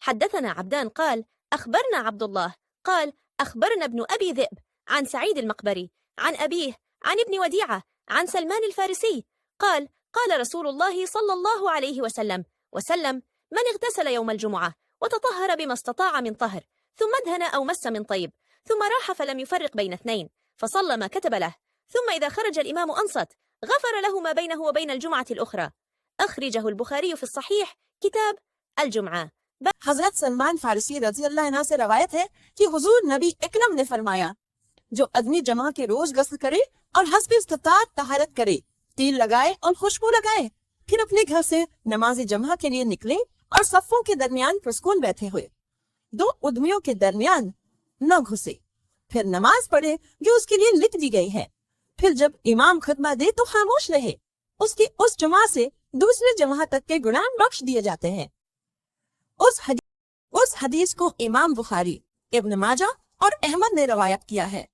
حدثنا عبدان قال أخبرنا عبد الله قال أخبرنا ابن أبي ذئب عن سعيد المقبري عن أبيه عن ابن وديعة عن سلمان الفارسي قال قال رسول الله صلى الله عليه وسلم من اغتسل يوم الجمعة وتطهر بما استطاع من طهر ثم ادهن أو مس من طيب ثم راح فلم يفرق بين اثنين فصلى ما كتب له ثم إذا خرج الإمام أنصت غفر له ما بينه وبين الجمعة الأخرى. أخرجه البخاري في الصحيح كتاب الجمعة. حضرت سلمان فارسی رضی اللہ عنہ سے روایت ہے کہ حضور نبی اکرم نے فرمایا جو آدمی جمعہ کے روز غسل کرے اور حسب استطاعت طہارت کرے، تیل لگائے اور خوشبو لگائے، پھر اپنے گھر سے نماز جمعہ کے لیے نکلے اور صفوں کے درمیان پرسکون بیٹھے ہوئے، دو ادمیوں کے درمیان نہ گھسے، پھر نماز پڑھے جو اس کے لیے لکھ دی گئی ہے، پھر جب امام خطبہ دے تو خاموش رہے، اس جمعہ سے دوسرے جمعہ تک کے گناہ بخش دیے جاتے ہیں۔ اس حدیث کو امام بخاری، ابن ماجہ اور احمد نے روایت کیا ہے۔